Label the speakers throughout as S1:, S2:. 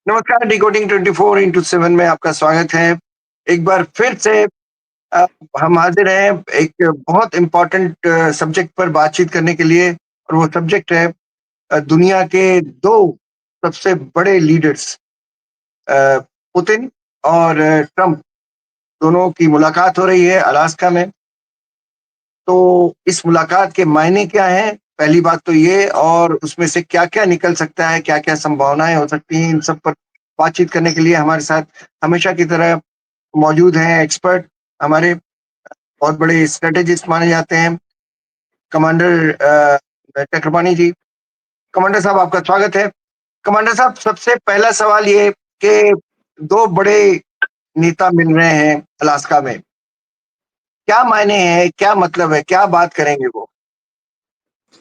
S1: नमस्कार, decoding 24x7 में आपका स्वागत है। एक बार फिर से अ, हम हाज़िर हैं एक बहुत इम्पोर्टेंट सब्जेक्ट पर बातचीत करने के लिए और वो सब्जेक्ट है दुनिया के 2 सबसे बड़े लीडर्स अ, पुतिन और ट्रम्प दोनों की मुलाकात हो रही है अलास्का में। तो इस मुलाकात के मायने क्या हैं? पहली बात तो ये और उसमें से क्या-क्या निकल सकता है, क्या-क्या संभावनाएँ हो सकती हैं, इन सब पर बातचीत करने के लिए हमारे साथ हमेशा की तरह मौजूद हैं एक्सपर्ट हमारे बहुत बड़े स्ट्रैटेजिस्ट माने जाते हैं, कमांडर चक्रपाणी जी। कमांडर साहब आपका स्वागत है। कमांडर साहब सबसे पहला सवाल ये कि 2 बड़े नेता मिल रहे हैं अलास्का में। क्या मायने हैं, क्या मतलब है, क्या बात करेंगे वो?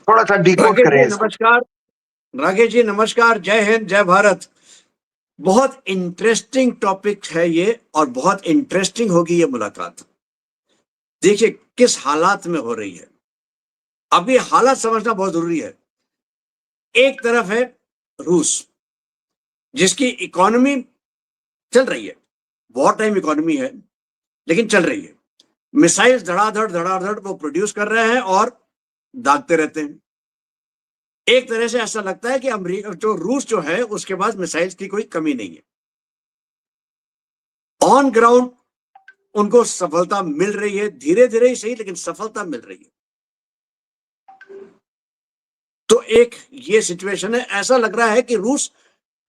S1: थोड़ा-सा डिकोड
S2: राकेश
S1: करें
S2: जी
S1: इसको।
S2: नमस्कार। राकेश जी नमस्कार। जय हिंद, जय भारत। बहुत इंटरेस्टिंग टॉपिक है ये और बहुत इंटरेस्टिंग होगी ये मुलाकात। देखिए किस हालात में हो रही है। अब ये हालात समझना बहुत जरूरी है। एक तरफ है रूस, जिसकी इकोनॉमी चल रही है, वॉर टाइम इकोनॉमी है, लेकिन चल रही है। मिसाइल्स धड़ाधड़ वो प्रोड्यूस कर रहे हैं और दागते रहते हैं। एक तरह से ऐसा लगता है कि अमेरिका जो रूस जो है उसके पास मिसाइल्स की कोई कमी नहीं है। ऑन ग्राउंड उनको सफलता मिल रही है, धीरे धीरे ही सही लेकिन सफलता मिल रही है। तो एक ये सिचुएशन है। ऐसा लग रहा है कि रूस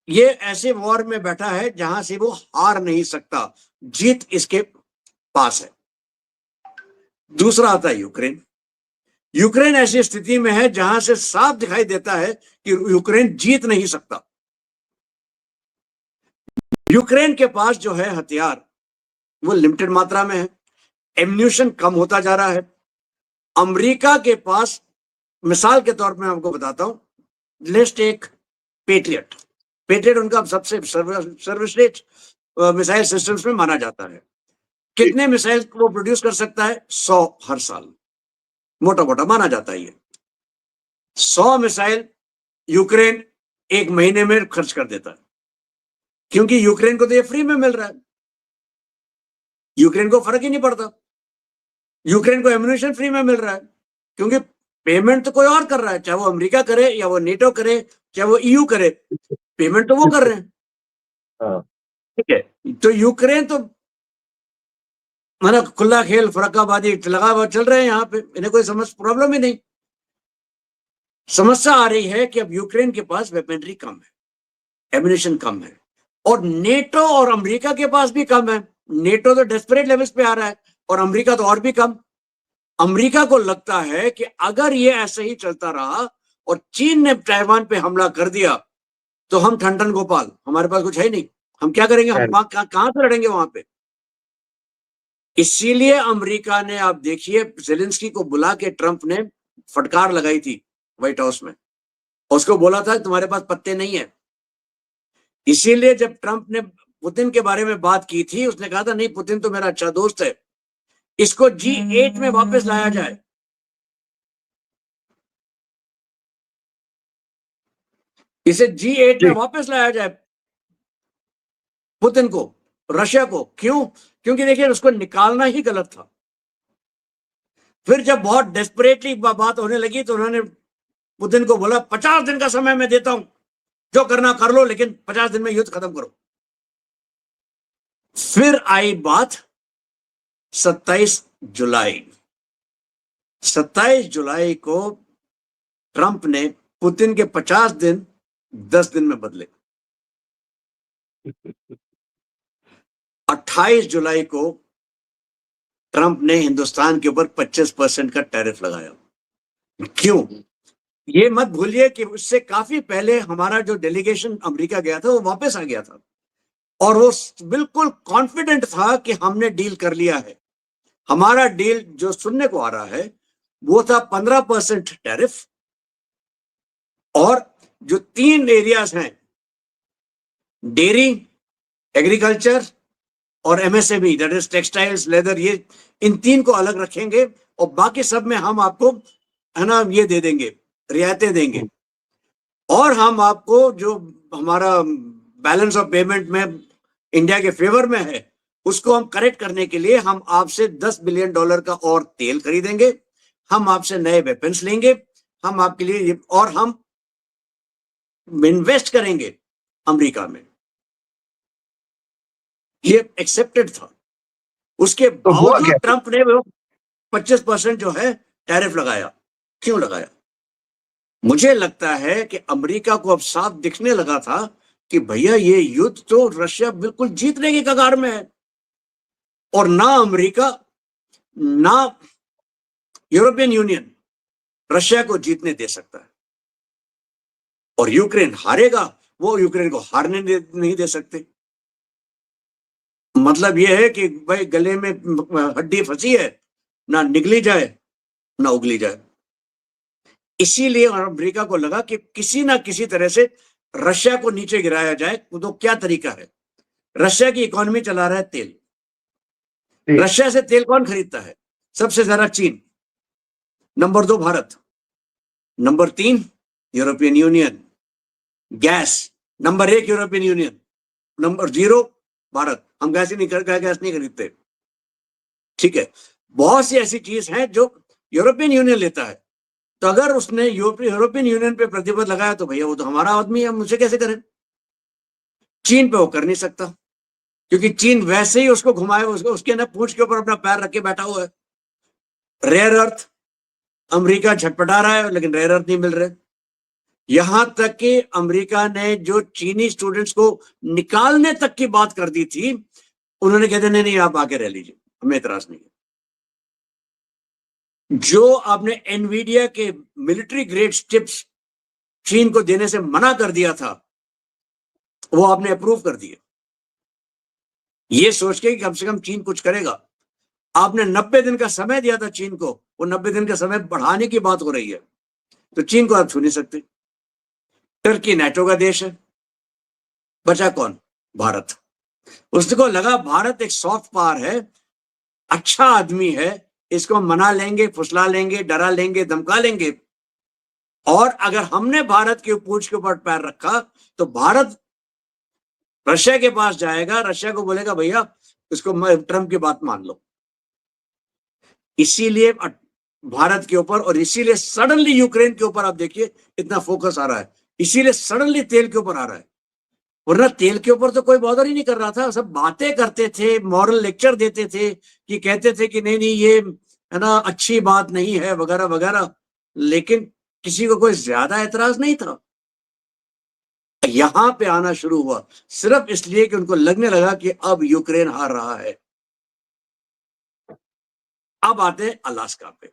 S2: ये ऐसे वॉर में बैठा है जहां से वो हार नहीं सकता, जीत इसके पास है। दूसरा आता है यूक्रेन। यूक्रेन ऐसी स्थिति में है जहां से साफ दिखाई देता है कि यूक्रेन जीत नहीं सकता। यूक्रेन के पास जो है हथियार वो लिमिटेड मात्रा में है, एम्यूनिशन कम होता जा रहा है। अमेरिका के पास, मिसाल के तौर पे मैं आपको बताता हूं, लेट्स टेक पेट्रियट। पेट्रियट उनका सबसे सर्वश्रेष्ठ मिसाइल सिस्टम्स में माना जाता है।
S1: जी,
S2: कितने मिसाइल वो प्रोड्यूस कर सकता है? 100 हर साल, मोटा मोटा माना जाता है ये। 100 मिसाइल यूक्रेन एक महीने में खर्च कर देता है, क्योंकि यूक्रेन को तो ये फ्री में मिल रहा है। यूक्रेन को फर्क ही नहीं पड़ता। यूक्रेन को एम्यूनिशन फ्री में मिल रहा है, क्योंकि पेमेंट तो कोई और कर रहा है, चाहे वो अमेरिका करे या वो नेटो करे, चाहे वो ईयू करे, पेमेंट तो वो कर रहे हैं।
S1: हाँ।
S2: ठीक है, तो यूक्रेन तो मतलब खुला खेल फरक्काबाजी लगा हुआ चल रहे हैं यहाँ पे, इन्हें कोई समझ प्रॉब्लम ही नहीं। समस्या आ रही है कि अब यूक्रेन के पास वेपनरी कम है, एम्यूनिशन कम है, और नेटो और अमेरिका के पास भी कम है। नेटो तो डेस्परेट लेवल्स पे आ रहा है और अमेरिका तो और भी कम। अमेरिका को लगता है कि अगर ये ऐसे ही चलता रहा और चीन ने ताइवान पे हमला कर दिया तो हम ठंडन गोपाल, हमारे पास कुछ है नहीं, हम क्या करेंगे, हम कहां से लड़ेंगे वहां पे। इसीलिए अमेरिका ने, आप देखिए, जेलेंस्की को बुला के ट्रंप ने फटकार लगाई थी व्हाइट हाउस में, उसको बोला था तुम्हारे पास पत्ते नहीं है। इसीलिए जब ट्रंप ने पुतिन के बारे में बात की थी, उसने कहा था नहीं, पुतिन तो मेरा अच्छा दोस्त है, इसको G8 में वापस लाया जाए। इसे G8 में
S1: जी,
S2: वापस लाया जाए, पुतिन को, रशिया को। क्यों? क्योंकि देखिए उसको निकालना ही गलत था। फिर जब बहुत डेस्परेटली बात होने लगी तो उन्होंने पुतिन को बोला 50 दिन का समय मैं देता हूं, जो करना कर लो, लेकिन 50 दिन में युद्ध खत्म करो। फिर आई बात 27 जुलाई। 27 जुलाई को ट्रंप ने पुतिन के 50 दिन 10 दिन में बदले। 28 जुलाई को ट्रंप ने हिंदुस्तान के ऊपर 25% का टैरिफ लगाया। क्यों? ये मत भूलिए कि उससे काफी पहले हमारा जो डेलीगेशन अमेरिका गया था वो वापस आ गया था, और वो बिल्कुल कॉन्फिडेंट था कि हमने डील कर लिया है। हमारा डील जो सुनने को आ रहा है वो था 15% टैरिफ, और जो 3 एरियाज हैं, डेयरी, एग्रीकल्चर और MSME, that is textiles, leather, ये इन 3 को अलग रखेंगे, और बाकी सब में हम आपको, है ना, ये दे देंगे, रियायतें देंगे। और हम आपको जो हमारा बैलेंस ऑफ पेमेंट में इंडिया के फेवर में है, उसको हम करेक्ट करने के लिए हम आपसे $10 बिलियन का और तेल खरीदेंगे, हम आपसे नए वेपन्स लेंगे, हम आपके लिए और हम इन्वेस्ट करेंगे अमेरिका में। ये एक्सेप्टेड था। उसके
S1: तो हुआ
S2: बावजूद
S1: क्या?
S2: ट्रंप ने वो 25% जो है टैरिफ लगाया। क्यों लगाया? मुझे लगता है कि अमेरिका को अब साफ दिखने लगा था कि भैया ये युद्ध तो रशिया बिल्कुल जीतने की कगार में है, और ना अमेरिका ना यूरोपियन यूनियन रशिया को जीतने दे सकता है, और यूक्रेन हारेगा, वो यूक्रेन को हारने नहीं दे सकते। मतलब ये है कि भाई गले में हड्डी फंसी है, ना निकली जाए ना उगली जाए। इसीलिए अमेरिका को लगा कि किसी ना किसी तरह से रशिया को नीचे गिराया जाए। तो क्या तरीका है? रशिया की इकोनॉमी चला रहा है तेल। रशिया से तेल कौन खरीदता है? सबसे ज्यादा चीन, number 2 Bharat, number 3 European union. Gas, number 1 European union, number 0 Bharat. हम गैस नहीं खरीदते। ठीक है, बहुत सी ऐसी चीज है जो यूरोपियन यूनियन लेता है। तो अगर उसने यूरोपियन यूनियन पे प्रतिबंध लगाया तो भैया वो तो हमारा आदमी है, हम उसे कैसे करें? चीन पे वो कर नहीं सकता, क्योंकि चीन वैसे ही उसको घुमाए, उसके ना पूंछ के ऊपर अपना पैर रख के बैठा हुआ है। रेयर अर्थ अमेरिका झटपटा रहा है, लेकिन रेयर अर्थ नहीं मिल रहे। यहां तक कि अमेरिका ने जो चीनी स्टूडेंट्स को निकालने तक की बात कर दी थी, उन्होंने कहते नहीं नहीं आप आके रह लीजिए, हमें इतराज नहीं है। जो आपने एनवीडिया के मिलिट्री ग्रेड चिप्स चीन को देने से मना कर दिया था, वो आपने अप्रूव कर दिए, ये सोच के कि कम से कम चीन कुछ करेगा। आपने 90 दिन का समय दिया था चीन को, वो 90 दिन का समय बढ़ाने की बात हो रही है, तो चीन को आप छू नहीं सकते। टर्की नाटो का देश है, बचा कौन? भारत। उसको लगा भारत एक सॉफ्ट पावर है, अच्छा आदमी है, इसको मना लेंगे, फुसला लेंगे, डरा लेंगे, धमका लेंगे, और अगर हमने भारत के पूंछ के ऊपर पैर रखा तो भारत रशिया के पास जाएगा, रशिया को बोलेगा भैया इसको ट्रंप की बात मान लो। इसीलिए भारत के ऊपर, और इसीलिए सडनली यूक्रेन के ऊपर आप देखिए इतना फोकस आ रहा है, इसीलिए सडनली तेल के ऊपर आ रहा है। वरना तेल के ऊपर तो कोई बॉदर ही नहीं कर रहा था, सब बातें करते थे, मॉरल लेक्चर देते थे, कि कहते थे कि नहीं नहीं ये है ना अच्छी बात नहीं है वगैरह वगैरह, लेकिन किसी को कोई ज्यादा एतराज नहीं था। यहां पे आना शुरू हुआ सिर्फ इसलिए कि उनको लगने लगा कि अब यूक्रेन हार रहा है। अब आते हैं अलास्का पे।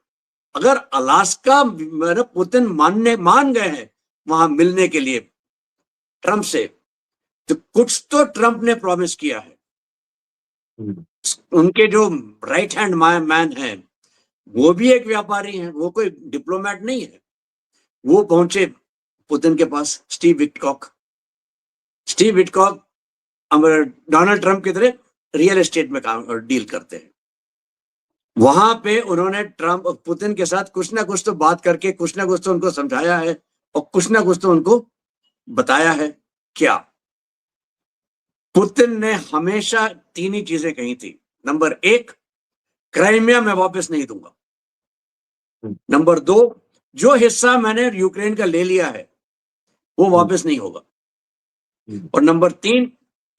S2: अगर अलास्का पुतिन मान गए हैं वहां मिलने के लिए ट्रंप से, तो कुछ तो ट्रंप ने प्रॉमिस किया है। उनके जो राइट हैंड मैन है वो भी एक व्यापारी है, वो कोई डिप्लोमेट नहीं है। वो पहुंचे पुतिन के पास, स्टीव विटकॉक डोनाल्ड ट्रंप की तरह रियल एस्टेट में काम और डील करते हैं। वहां पे उन्होंने ट्रंप और पुतिन के साथ कुछ ना कुछ तो बात करके, कुछ ना कुछ तो उनको समझाया है, और कुछ ना कुछ तो उनको बताया है। क्या? पुतिन ने हमेशा 3 ही चीजें कही थी। नंबर 1, क्राइमिया मैं वापस नहीं दूंगा। नंबर 2, जो हिस्सा मैंने यूक्रेन का ले लिया है वो वापस नहीं होगा। और नंबर 3,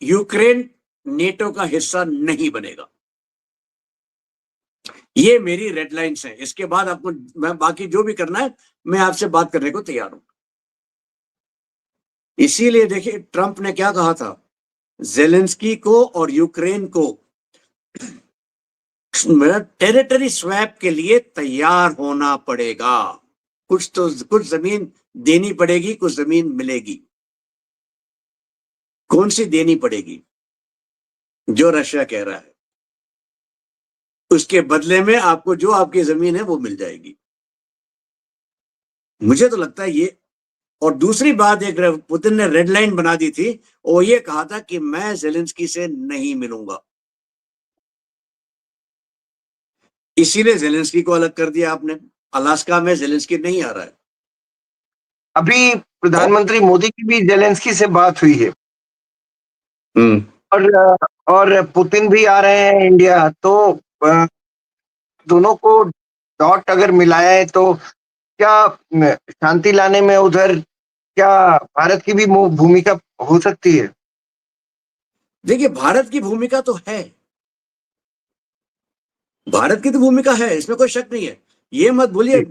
S2: यूक्रेन नेटो का हिस्सा नहीं बनेगा। ये मेरी रेड लाइंस हैं। इसके बाद आपको मैं बाकी जो भी करना है मैं आपसे बात करने को तैयार हूं। इसीलिए देखिए ट्रंप ने क्या कहा था, जेलेंस्की को और यूक्रेन को टेरिटरी स्वैप के लिए तैयार होना पड़ेगा। कुछ जमीन देनी पड़ेगी, कुछ जमीन मिलेगी। कौन सी देनी पड़ेगी? जो रशिया कह रहा है, उसके बदले में आपको जो आपकी जमीन है वो मिल जाएगी। मुझे तो लगता है ये। और दूसरी बात, एक पुतिन ने रेड लाइन बना दी थी, और ये कहा था कि मैं जेलेंस्की से नहीं मिलूंगा। इसीलिए जेलेंस्की को अलग कर दिया आपने। अलास्का में जेलेंस्की नहीं आ रहा है।
S1: अभी प्रधानमंत्री मोदी की भी जेलेंस्की से बात हुई है।
S2: हम्म।
S1: और पुतिन भी आ रहे हैं इंडिया, तो दोनों को डॉट अगर मिलाएं तो क्या शांति लाने में उधर क्या भारत की भी भूमिका हो सकती है?
S2: देखिए, भारत की भूमिका तो है, भारत की तो भूमिका है, इसमें कोई शक नहीं है। ये मत भूलिए,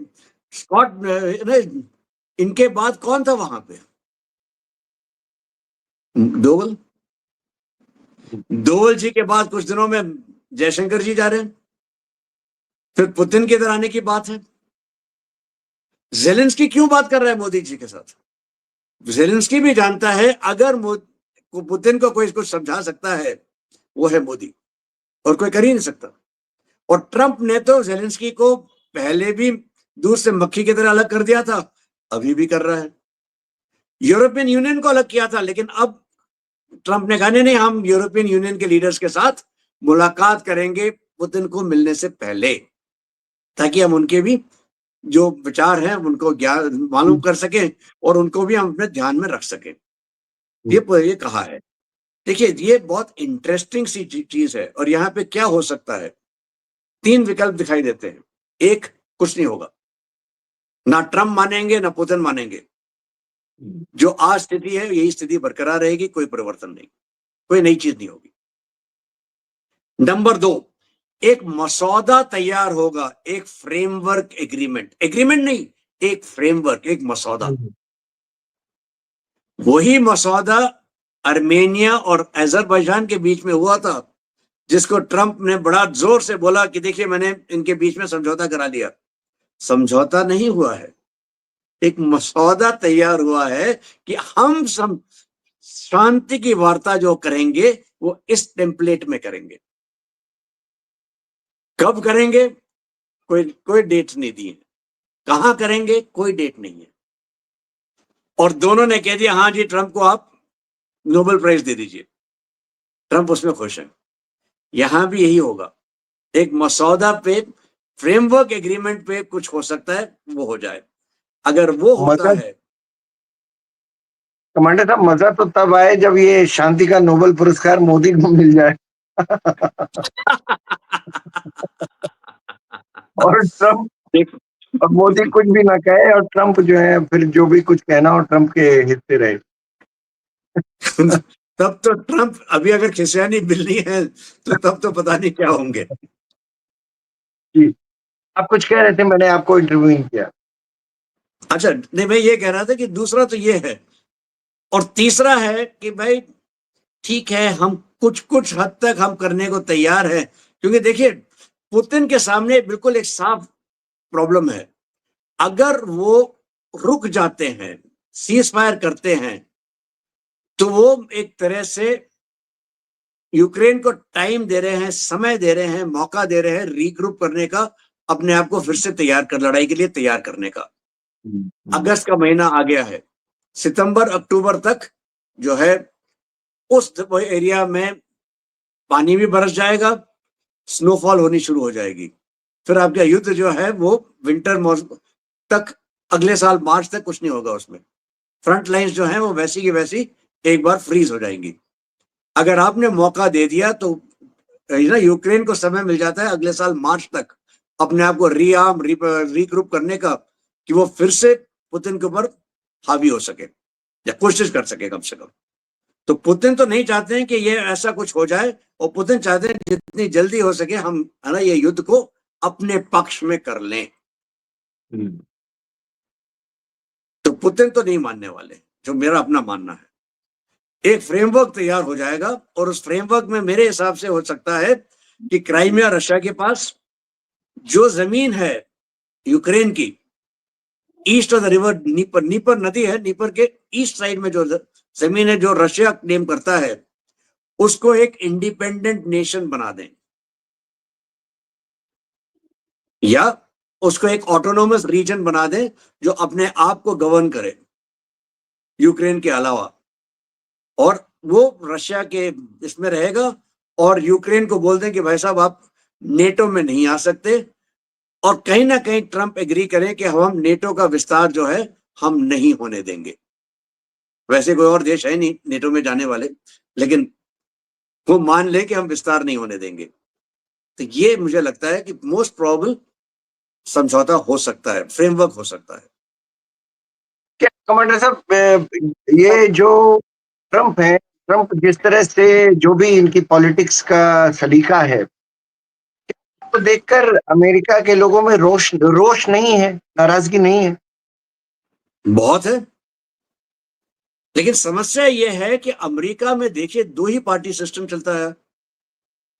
S2: स्कॉट इनके बाद कौन था वहां पे? डोवल। डोवल जी के बाद कुछ दिनों में जयशंकर जी जा रहे हैं, फिर पुतिन के इधर आने की बात है। जेलेंस्की क्यों बात कर रहा है मोदी जी के साथ? जेलेंस्की भी जानता है अगर पुतिन को कोई कुछ समझा सकता है वो है मोदी, और कोई कर ही नहीं सकता। और ट्रंप ने तो जेलेंस्की को पहले भी दूर से मक्खी की तरह अलग कर दिया था, अभी भी कर रहा है। यूरोपियन यूनियन को अलग किया था, लेकिन अब ट्रंप ने कहा नहीं, हम यूरोपियन यूनियन के लीडर्स के साथ मुलाकात करेंगे पुतिन को मिलने से पहले, ताकि हम उनके भी जो विचार हैं उनको ज्ञान मालूम कर सकें और उनको भी हम अपने ध्यान में रख सकें। ये कहा है। देखिए, ये बहुत इंटरेस्टिंग सी चीज है। और यहाँ पे क्या हो सकता है, तीन विकल्प दिखाई देते हैं। एक, कुछ नहीं होगा, ना ट्रंप मानेंगे ना पुतिन मानेंगे, जो आज स्थिति है यही स्थिति बरकरार रहेगी, कोई परिवर्तन नहीं, कोई नई चीज नहीं होगी। नंबर दो, एक मसौदा तैयार होगा, एक फ्रेमवर्क एग्रीमेंट, एग्रीमेंट नहीं, एक फ्रेमवर्क, एक मसौदा। वही मसौदा अर्मेनिया और अजरबैजान के बीच में हुआ था, जिसको ट्रंप ने बड़ा जोर से बोला कि देखिए मैंने इनके बीच में समझौता करा लिया। समझौता नहीं हुआ है, एक मसौदा तैयार हुआ है कि हम शांति की वार्ता जो करेंगे वो इस टेम्पलेट में करेंगे। कब करेंगे, कोई कोई डेट नहीं दी है। कहां करेंगे, कोई डेट नहीं है। और दोनों ने कह दिया हाँ जी, ट्रंप को आप नोबेल प्राइज दे दीजिए, ट्रंप उसमें खुश है। यहां भी यही होगा, एक मसौदा पे, फ्रेमवर्क एग्रीमेंट पे कुछ हो सकता है, वो हो जाए। अगर वो होता
S1: मजा,
S2: है
S1: कमांडर साहब, मजा तो तब आए जब ये शांति का नोबेल पुरस्कार मोदी को मिल जाए। और ट्रम्प, और मोदी कुछ भी ना कहे, और ट्रम्प जो है फिर जो भी कुछ कहना हो ट्रम्प के हिस्से रहे।
S2: तब तो ट्रंप, अभी अगर खिसियानी मिलनी है तो तब तो पता नहीं क्या होंगे।
S1: जी, आप कुछ कह रहे थे, मैंने आपको इंटरव्यू किया।
S2: अच्छा, नहीं, मैं ये कह रहा था कि दूसरा तो ये है, और तीसरा है कि भाई ठीक है, हम कुछ कुछ हद तक हम करने को तैयार हैं, क्योंकि देखिए पुतिन के सामने बिल्कुल एक साफ प्रॉब्लम है। अगर वो रुक जाते हैं, सीज फायर करते हैं, तो वो एक तरह से यूक्रेन को टाइम दे रहे हैं, समय दे रहे हैं, मौका दे रहे हैं रीग्रुप करने का, अपने आप को फिर से तैयार कर, लड़ाई के लिए तैयार करने का। अगस्त का महीना आ गया है, सितंबर अक्टूबर तक जो है उस एरिया में पानी भी बरस जाएगा, स्नोफॉल होनी शुरू हो जाएगी। फिर आपका युद्ध जो है वो विंटर मौसम तक, अगले साल मार्च तक कुछ नहीं होगा उसमें। फ्रंट लाइंस जो है वो वैसी की वैसी एक बार फ्रीज हो जाएंगी। अगर आपने मौका दे दिया तो ना यूक्रेन को समय मिल जाता है अगले साल मार्च तक अपने आप को रीआर्म रीग्रुप करने का, कि वो फिर से पुतिन के ऊपर हावी हो सके या कोशिश कर सके कम से कम। तो पुतिन तो नहीं चाहते हैं कि ये ऐसा कुछ हो जाए, और पुतिन चाहते हैं जितनी जल्दी हो सके हम, है ना, ये युद्ध को अपने पक्ष में कर लें। तो पुतिन तो नहीं मानने वाले, जो मेरा अपना मानना है। एक फ्रेमवर्क तैयार हो जाएगा, और उस फ्रेमवर्क में मेरे हिसाब से हो सकता है कि क्राइमिया रशिया के पास, जो जमीन है यूक्रेन की east of the river Dnieper, Dnieper नदी है, नीपर के ईस्ट साइड में जो जमीन है जो रशिया क्लेम करता है, उसको एक इंडिपेंडेंट नेशन बना दें, या उसको एक ऑटोनोमस रीजन बना दें जो अपने आप को गवर्न करे यूक्रेन के अलावा, और वो रशिया के इसमें रहेगा। और यूक्रेन को बोल दें कि भाई साहब आप नेटो में नहीं आ सकते, और कहीं ना कहीं ट्रंप एग्री करें कि हम नेटो का विस्तार जो है हम नहीं होने देंगे। वैसे कोई और देश है नहीं नेटो में जाने वाले, लेकिन वो मान ले कि हम विस्तार नहीं होने देंगे। तो ये मुझे लगता है कि मोस्ट प्रोबेबल समझौता हो सकता है, फ्रेमवर्क हो सकता है।
S1: क्या कमांडर साहब, ये जो ट्रम्प है, ट्रम्प जिस तरह से जो भी इनकी पॉलिटिक्स का सलीका है, तो देखकर अमेरिका के लोगों में रोष रोष नहीं है, नाराजगी नहीं है?
S2: बहुत है, लेकिन समस्या ये है कि अमेरिका में देखिए 2 ही पार्टी सिस्टम चलता है।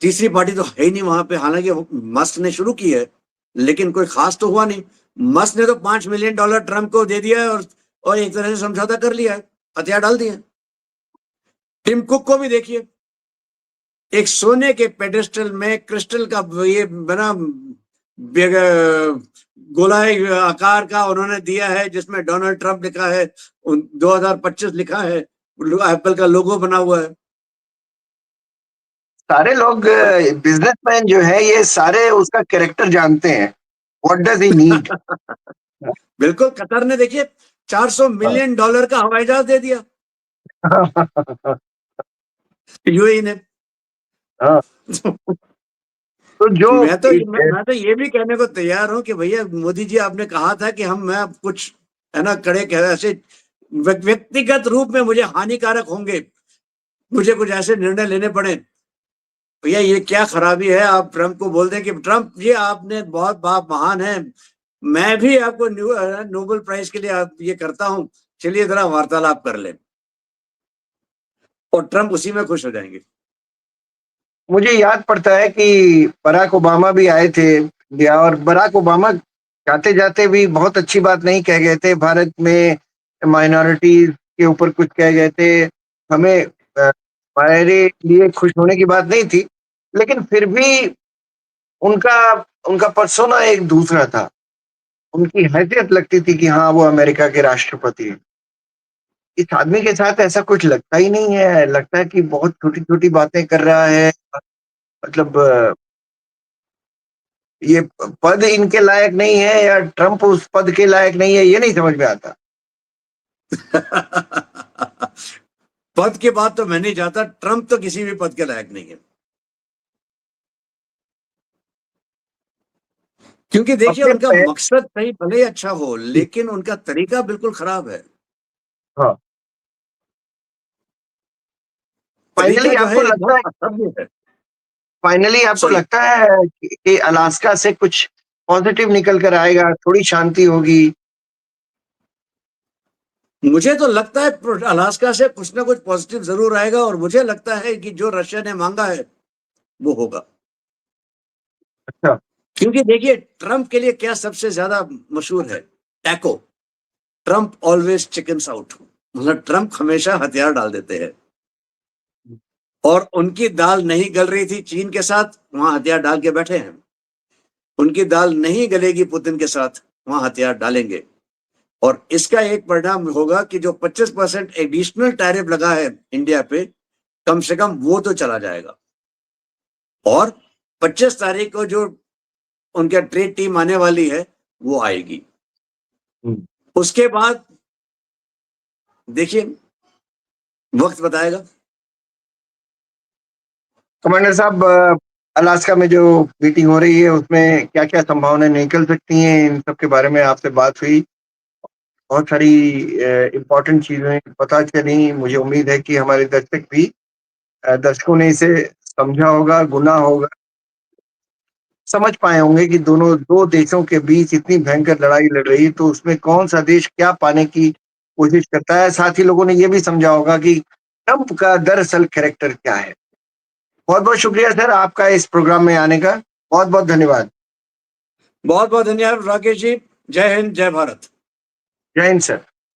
S2: तीसरी पार्टी तो है ही नहीं वहां पे। हालांकि मस्क ने शुरू की है, लेकिन कोई खास तो हुआ नहीं। मस्क ने तो $5 मिलियन ट्रम्प को दे दिया है और एक तरह से समझौता कर लिया है, हथियार डाल दिए। टिम कुक को भी देखिए, एक सोने के पेडेस्टल में क्रिस्टल का ये बना गोलाई आकार का उन्होंने दिया है, जिसमें डोनाल्ड ट्रंप लिखा है, 2025 लिखा है, एप्पल का लोगो बना हुआ है।
S1: सारे लोग बिजनेसमैन जो है ये सारे उसका कैरेक्टर जानते हैं, व्हाट डज ही नीड।
S2: बिल्कुल, कतर ने देखिए $400 मिलियन का हवाई जहाज दे दिया यूएई ने।
S1: हाँ, तो जो
S2: मैं तो ये भी कहने को तैयार हूं कि भैया मोदी जी, आपने कहा था कि मैं कुछ है ना कड़े कह ऐसे व्यक्तिगत रूप में मुझे हानिकारक होंगे, मुझे कुछ ऐसे निर्णय लेने पड़े। भैया ये क्या खराबी है, आप ट्रंप को बोल दें कि ट्रंप जी आपने बहुत बाप महान है, मैं भी आपको नोबेल प्राइज के लिए आप ये करता हूं, चलिए जरा वार्तालाप कर ले, और ट्रंप उसी में खुश हो जाएंगे।
S1: मुझे याद पड़ता है कि बराक ओबामा भी आए थे इंडिया, और बराक ओबामा जाते जाते भी बहुत अच्छी बात नहीं कह गए थे, भारत में माइनॉरिटीज के ऊपर कुछ कह गए थे। हमें हमारे लिए खुश होने की बात नहीं थी, लेकिन फिर भी उनका उनका पर्सोना एक दूसरा था। उनकी हैसियत लगती थी कि हाँ, वो अमेरिका के राष्ट्रपति हैं। इस आदमी के साथ ऐसा कुछ लगता ही नहीं है, लगता है कि बहुत छोटी-छोटी बातें कर रहा है। मतलब ये पद इनके लायक नहीं है या ट्रम्प उस पद के लायक नहीं है, ये नहीं समझ में आता।
S2: पद की बात तो मैं नहीं चाहता, ट्रंप तो किसी भी पद के लायक नहीं है। क्योंकि देखिए
S1: अपने
S2: उनका
S1: पे
S2: मकसद सही भले ही अच्छा हो, लेकिन उनका तरीका बिल्कुल खराब है।
S1: हाँ,
S2: तरीका
S1: फाइनली
S2: जो है
S1: आपको
S2: एक
S1: लगता
S2: बहुत
S1: है
S2: असभ्य है।
S1: फाइनली आपको
S2: सॉरी,
S1: लगता है कि अलास्का से कुछ पॉजिटिव निकल कर आएगा, थोड़ी शांति होगी?
S2: मुझे तो लगता है अलास्का से कुछ ना कुछ पॉजिटिव जरूर आएगा, और मुझे लगता है कि जो रशिया ने मांगा है वो होगा।
S1: अच्छा।
S2: क्योंकि देखिए ट्रंप के लिए क्या सबसे ज्यादा मशहूर है? Taco. Trump always chickens out, मतलब ट्रंप हमेशा हथियार डाल देते हैं। और उनकी दाल नहीं गल रही थी चीन के साथ, वहां हथियार डाल के बैठे हैं। उनकी दाल नहीं गलेगी पुतिन के साथ, वहां हथियार डालेंगे। और इसका एक परिणाम होगा कि जो 25% एडिशनल टैरिफ लगा है इंडिया पे, कम से कम वो तो चला जाएगा। और 25 तारीख को जो उनका ट्रेड टीम आने वाली है वो आएगी।
S1: हम्म।
S2: उसके बाद देखिए, वक्त बताएगा।
S1: कमांडर साहब, अलास्का में जो मीटिंग हो रही है उसमें क्या-क्या संभावनाएं निकल सकती हैं, इन सब के बारे में आपसे बात हुई। बहुत सारी इम्पोर्टेंट चीजें पता चली। मुझे उम्मीद है कि हमारे दर्शकों ने इसे समझा होगा, गुना होगा, समझ पाए होंगे कि दोनों 2 देशों के बीच इतनी भयंकर लड़ाई लड़ रही है, तो उसमें कौन-सा देश क्या पाने की कोशिश करता है। साथ ही लोगों ने ये भी समझा होगा कि ट्रम्प का दरअसल कैरेक्टर क्या है। बहुत-बहुत शुक्रिया सर आपका इस प्रोग्राम में आने का। बहुत-बहुत धन्यवाद।
S2: बहुत बहुत धन्यवाद राकेश जी। जय हिंद, जय भारत।
S1: जय हिंद सर।